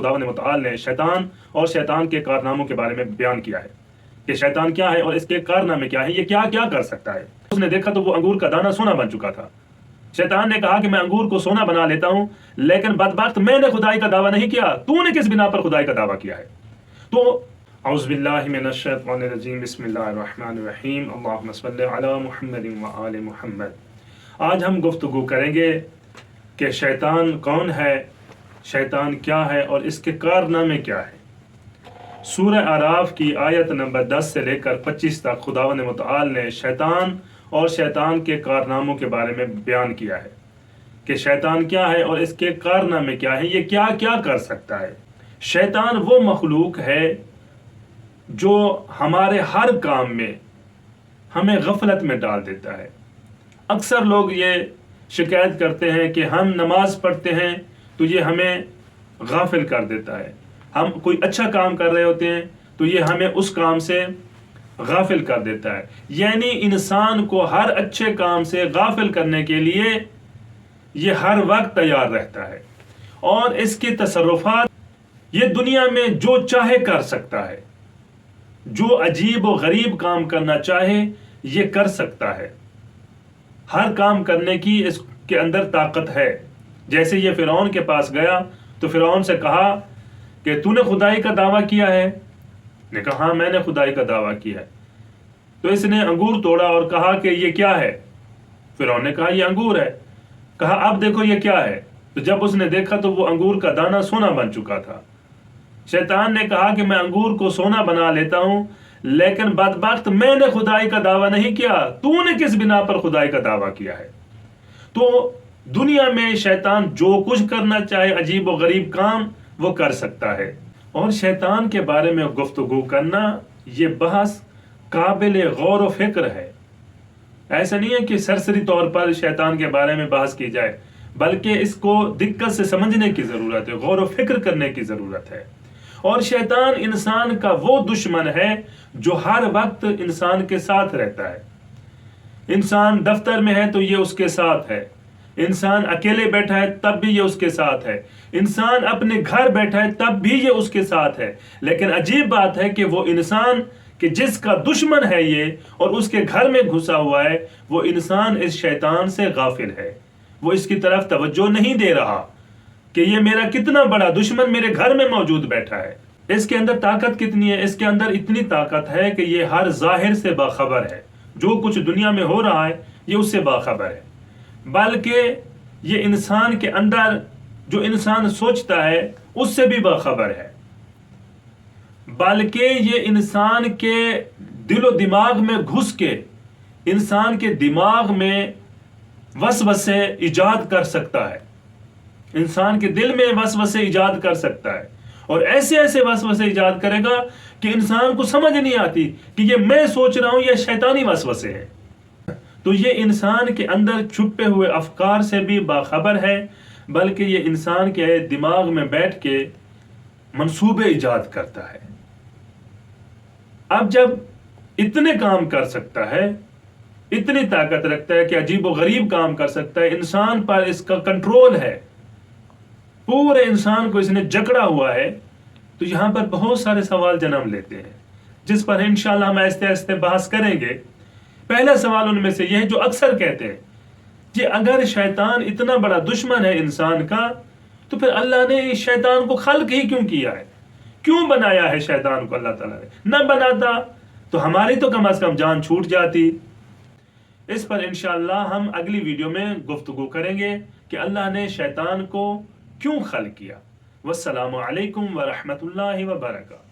خداوند متعال نے شیطان اور شیطان کے کارناموں کے بارے میں بیان کیا ہے کہ شیطان کیا ہے اور اس کے کارنامے کیا ہے، یہ کیا کیا کر سکتا ہے۔ اس نے دیکھا تو وہ انگور کا دانہ سونا بن چکا تھا۔ شیطان نے کہا کہ میں انگور کو سونا بنا لیتا ہوں، لیکن بدبخت میں نے خدائی کا دعویٰ نہیں کیا، تو نے کس بنا پر خدائی کا دعویٰ کیا ہے؟ تو اعوذ باللہ من الشیطان الرجیم، بسم اللہ الرحمن الرحیم، اللہم صلی علی محمد وآل محمد۔ آج ہم گفتگو کریں گے کہ شیطان کون ہے، شیطان کیا ہے اور اس کے کارنامے کیا ہے۔ سورہ اعراف کی آیت نمبر 10 سے لے کر 25 تک خداوند متعال نے شیطان اور شیطان کے کارناموں کے بارے میں بیان کیا ہے کہ شیطان کیا ہے اور اس کے کارنامے کیا ہے، یہ کیا کیا کر سکتا ہے۔ شیطان وہ مخلوق ہے جو ہمارے ہر کام میں ہمیں غفلت میں ڈال دیتا ہے۔ اکثر لوگ یہ شکایت کرتے ہیں کہ ہم نماز پڑھتے ہیں تو یہ ہمیں غافل کر دیتا ہے، ہم کوئی اچھا کام کر رہے ہوتے ہیں تو یہ ہمیں اس کام سے غافل کر دیتا ہے۔ یعنی انسان کو ہر اچھے کام سے غافل کرنے کے لیے یہ ہر وقت تیار رہتا ہے، اور اس کے تصرفات یہ دنیا میں جو چاہے کر سکتا ہے، جو عجیب و غریب کام کرنا چاہے یہ کر سکتا ہے۔ ہر کام کرنے کی اس کے اندر طاقت ہے۔ جیسے یہ فرعون کے پاس گیا تو فرعون سے کہا کہ تو نے خدائی کا دعویٰ کیا ہے؟ نے کہا ہاں میں نے خدائی کا دعویٰ کیا ہے۔ تو اس نے انگور توڑا اور کہا کہ یہ کیا ہے؟ فرعون نے کہا یہ انگور ہے۔ کہا اب دیکھو یہ کیا ہے؟ تو جب اس نے دیکھا تو وہ انگور کا دانہ سونا بن چکا تھا۔ شیطان نے کہا کہ میں انگور کو سونا بنا لیتا ہوں، لیکن بدبخت میں نے خدائی کا دعویٰ نہیں کیا، تو نے کس بنا پر خدائی کا دعویٰ کیا ہے۔ تو دنیا میں شیطان جو کچھ کرنا چاہے عجیب و غریب کام وہ کر سکتا ہے، اور شیطان کے بارے میں گفتگو کرنا یہ بحث قابل غور و فکر ہے۔ ایسا نہیں ہے کہ سرسری طور پر شیطان کے بارے میں بحث کی جائے، بلکہ اس کو دقت سے سمجھنے کی ضرورت ہے، غور و فکر کرنے کی ضرورت ہے۔ اور شیطان انسان کا وہ دشمن ہے جو ہر وقت انسان کے ساتھ رہتا ہے۔ انسان دفتر میں ہے تو یہ اس کے ساتھ ہے، انسان اکیلے بیٹھا ہے تب بھی یہ اس کے ساتھ ہے، انسان اپنے گھر بیٹھا ہے تب بھی یہ اس کے ساتھ ہے۔ لیکن عجیب بات ہے کہ وہ انسان کہ جس کا دشمن ہے یہ اور اس کے گھر میں گھسا ہوا ہے، وہ انسان اس شیطان سے غافل ہے، وہ اس کی طرف توجہ نہیں دے رہا کہ یہ میرا کتنا بڑا دشمن میرے گھر میں موجود بیٹھا ہے۔ اس کے اندر طاقت کتنی ہے؟ اس کے اندر اتنی طاقت ہے کہ یہ ہر ظاہر سے باخبر ہے، جو کچھ دنیا میں ہو رہا ہے یہ اس سے باخبر ہے، بلکہ یہ انسان کے اندر جو انسان سوچتا ہے اس سے بھی باخبر ہے، بلکہ یہ انسان کے دل و دماغ میں گھس کے انسان کے دماغ میں وسوسے ایجاد کر سکتا ہے، انسان کے دل میں وسوسے ایجاد کر سکتا ہے، اور ایسے ایسے وسوسے ایجاد کرے گا کہ انسان کو سمجھ نہیں آتی کہ یہ میں سوچ رہا ہوں یہ شیطانی وسوسے ہیں۔ تو یہ انسان کے اندر چھپے ہوئے افکار سے بھی باخبر ہے، بلکہ یہ انسان کے دماغ میں بیٹھ کے منصوبے ایجاد کرتا ہے۔ اب جب اتنے کام کر سکتا ہے، اتنی طاقت رکھتا ہے کہ عجیب و غریب کام کر سکتا ہے، انسان پر اس کا کنٹرول ہے، پورے انسان کو اس نے جکڑا ہوا ہے، تو یہاں پر بہت سارے سوال جنم لیتے ہیں جس پر انشاءاللہ ہم آہستہ آہستہ بحث کریں گے۔ پہلا سوال ان میں سے یہ ہے جو اکثر کہتے ہیں کہ اگر شیطان اتنا بڑا دشمن ہے انسان کا تو پھر اللہ نے شیطان کو خلق ہی کیوں کیا ہے، کیوں بنایا ہے شیطان کو اللہ تعالیٰ نے؟ نہ بناتا تو ہماری تو کم از کم جان چھوٹ جاتی۔ اس پر انشاءاللہ ہم اگلی ویڈیو میں گفتگو کریں گے کہ اللہ نے شیطان کو کیوں خلق کیا۔ والسلام علیکم ورحمۃ اللہ وبرکاتہ۔